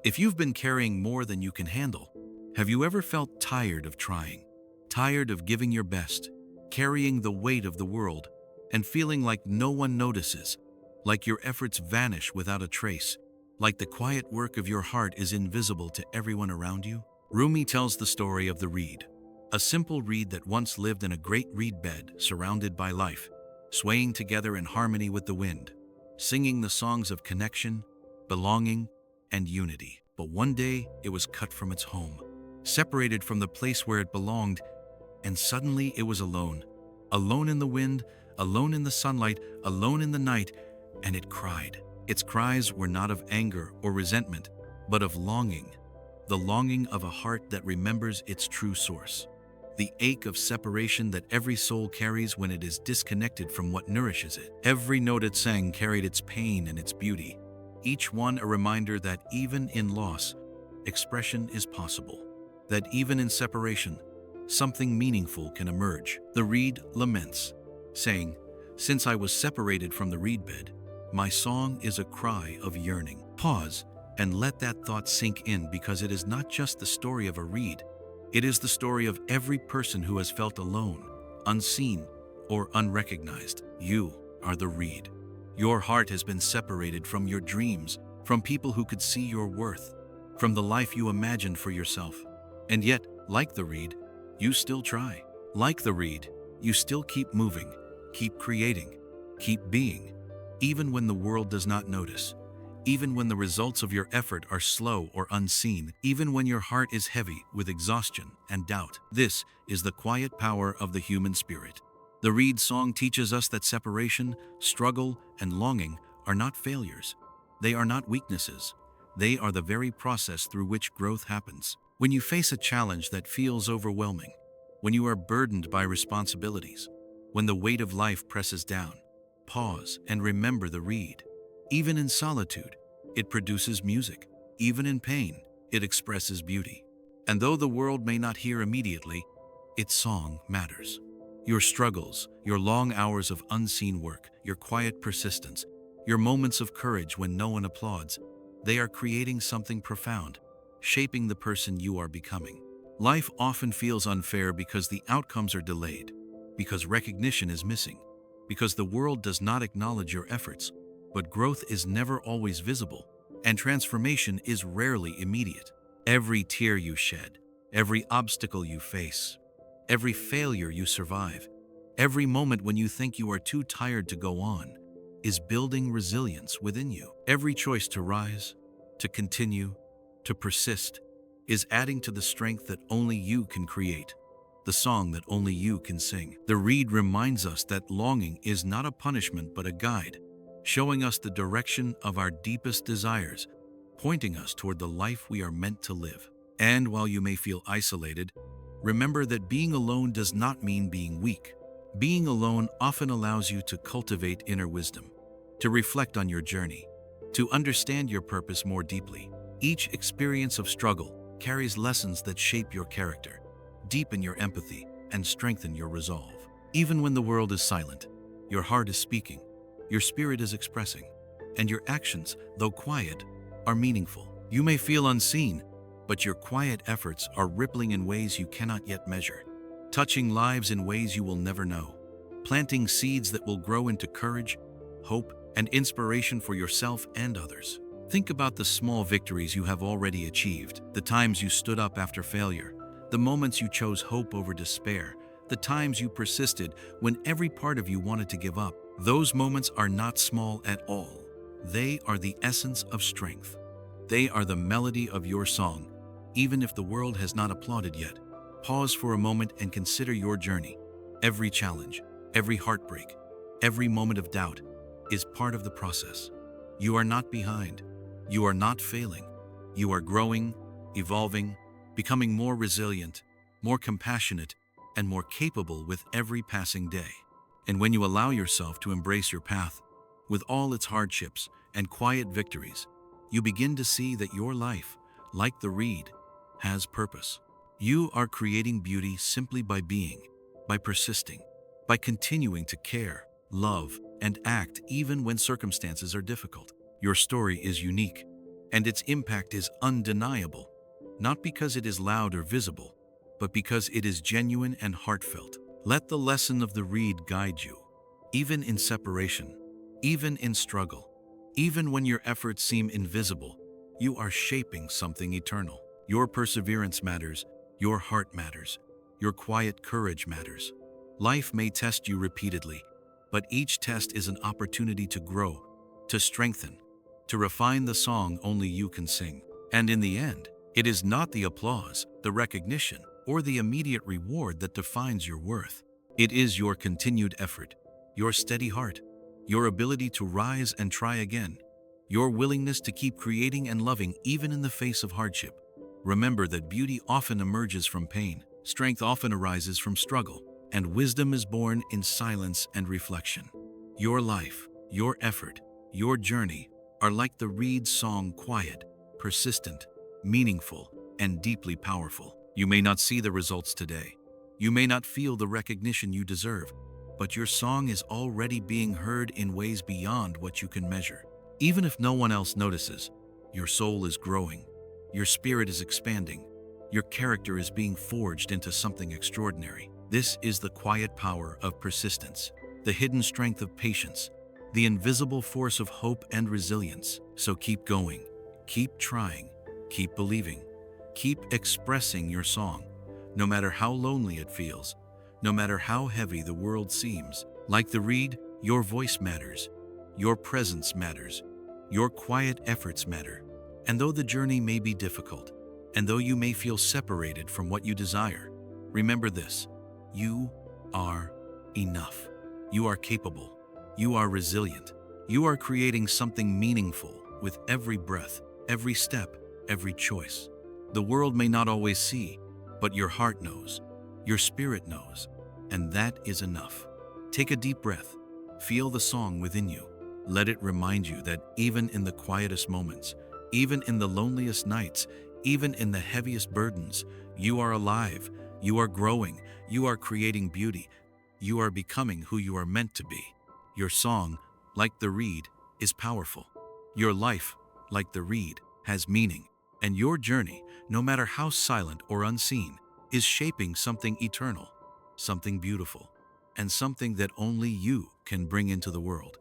If you've been carrying more than you can handle, have you ever felt tired of trying, tired of giving your best, carrying the weight of the world, and feeling like no one notices, like your efforts vanish without a trace, like the quiet work of your heart is invisible to everyone around you? Rumi tells the story of the reed, a simple reed that once lived in a great reed bed surrounded by life, swaying together in harmony with the wind, singing the songs of connection, belonging, and unity. But one day it was cut from its home, separated from the place where it belonged, and suddenly it was alone. Alone in the wind, alone in the sunlight, alone in the night, and it cried. Its cries were not of anger or resentment, but of longing, the longing of a heart that remembers its true source, the ache of separation that every soul carries when it is disconnected from what nourishes it. Every note it sang carried its pain and its beauty, each one a reminder that even in loss, expression is possible, that even in separation, something meaningful can emerge. The reed laments, saying, "Since I was separated from the reed bed, my song is a cry of yearning." Pause and let that thought sink in, because it is not just the story of a reed. It is the story of every person who has felt alone, unseen, or unrecognized. You are the reed. Your heart has been separated from your dreams, from people who could see your worth, from the life you imagined for yourself. And yet, like the reed, you still try. Like the reed, you still keep moving, keep creating, keep being, even when the world does not notice, even when the results of your effort are slow or unseen, even when your heart is heavy with exhaustion and doubt. This is the quiet power of the human spirit. The reed song teaches us that separation, struggle, and longing are not failures. They are not weaknesses. They are the very process through which growth happens. When you face a challenge that feels overwhelming, when you are burdened by responsibilities, when the weight of life presses down, pause and remember the reed. Even in solitude, it produces music. Even in pain, it expresses beauty. And though the world may not hear immediately, its song matters. Your struggles, your long hours of unseen work, your quiet persistence, your moments of courage when no one applauds, they are creating something profound, shaping the person you are becoming. Life often feels unfair because the outcomes are delayed, because recognition is missing, because the world does not acknowledge your efforts. But growth is never always visible, and transformation is rarely immediate. Every tear you shed, every obstacle you face, every failure you survive, every moment when you think you are too tired to go on, is building resilience within you. Every choice to rise, to continue, to persist, is adding to the strength that only you can create, the song that only you can sing. The reed reminds us that longing is not a punishment but a guide, showing us the direction of our deepest desires, pointing us toward the life we are meant to live. And while you may feel isolated, remember that being alone does not mean being weak. Being alone often allows you to cultivate inner wisdom, to reflect on your journey, to understand your purpose more deeply. Each experience of struggle carries lessons that shape your character, deepen your empathy, and strengthen your resolve. Even when the world is silent, your heart is speaking, your spirit is expressing, and your actions, though quiet, are meaningful. You may feel unseen, but your quiet efforts are rippling in ways you cannot yet measure, touching lives in ways you will never know, planting seeds that will grow into courage, hope, and inspiration for yourself and others. Think about the small victories you have already achieved, the times you stood up after failure, the moments you chose hope over despair, the times you persisted when every part of you wanted to give up. Those moments are not small at all. They are the essence of strength. They are the melody of your song, even if the world has not applauded yet. Pause for a moment and consider your journey. Every challenge, every heartbreak, every moment of doubt is part of the process. You are not behind. You are not failing. You are growing, evolving, becoming more resilient, more compassionate, and more capable with every passing day. And when you allow yourself to embrace your path, with all its hardships and quiet victories, you begin to see that your life, like the reed, has purpose. You are creating beauty simply by being, by persisting, by continuing to care, love, and act even when circumstances are difficult. Your story is unique, and its impact is undeniable, not because it is loud or visible, but because it is genuine and heartfelt. Let the lesson of the reed guide you, even in separation, even in struggle, even when your efforts seem invisible. You are shaping something eternal. Your perseverance matters, your heart matters, your quiet courage matters. Life may test you repeatedly, but each test is an opportunity to grow, to strengthen, to refine the song only you can sing. And in the end, it is not the applause, the recognition, or the immediate reward that defines your worth. It is your continued effort, your steady heart, your ability to rise and try again, your willingness to keep creating and loving even in the face of hardship. Remember that beauty often emerges from pain, strength often arises from struggle, and wisdom is born in silence and reflection. Your life, your effort, your journey are like the reed's song, quiet, persistent, meaningful, and deeply powerful. You may not see the results today. You may not feel the recognition you deserve, but your song is already being heard in ways beyond what you can measure. Even if no one else notices, your soul is growing, your spirit is expanding, your character is being forged into something extraordinary. This is the quiet power of persistence, the hidden strength of patience, the invisible force of hope and resilience. So keep going, keep trying, keep believing, keep expressing your song, no matter how lonely it feels, no matter how heavy the world seems. Like the reed, your voice matters, your presence matters, your quiet efforts matter. And though the journey may be difficult, and though you may feel separated from what you desire, remember this: you are enough. You are capable. You are resilient. You are creating something meaningful with every breath, every step, every choice. The world may not always see, but your heart knows, your spirit knows, and that is enough. Take a deep breath. Feel the song within you. Let it remind you that even in the quietest moments, even in the loneliest nights, even in the heaviest burdens, you are alive, you are growing, you are creating beauty, you are becoming who you are meant to be. Your song, like the reed, is powerful. Your life, like the reed, has meaning. And your journey, no matter how silent or unseen, is shaping something eternal, something beautiful, and something that only you can bring into the world.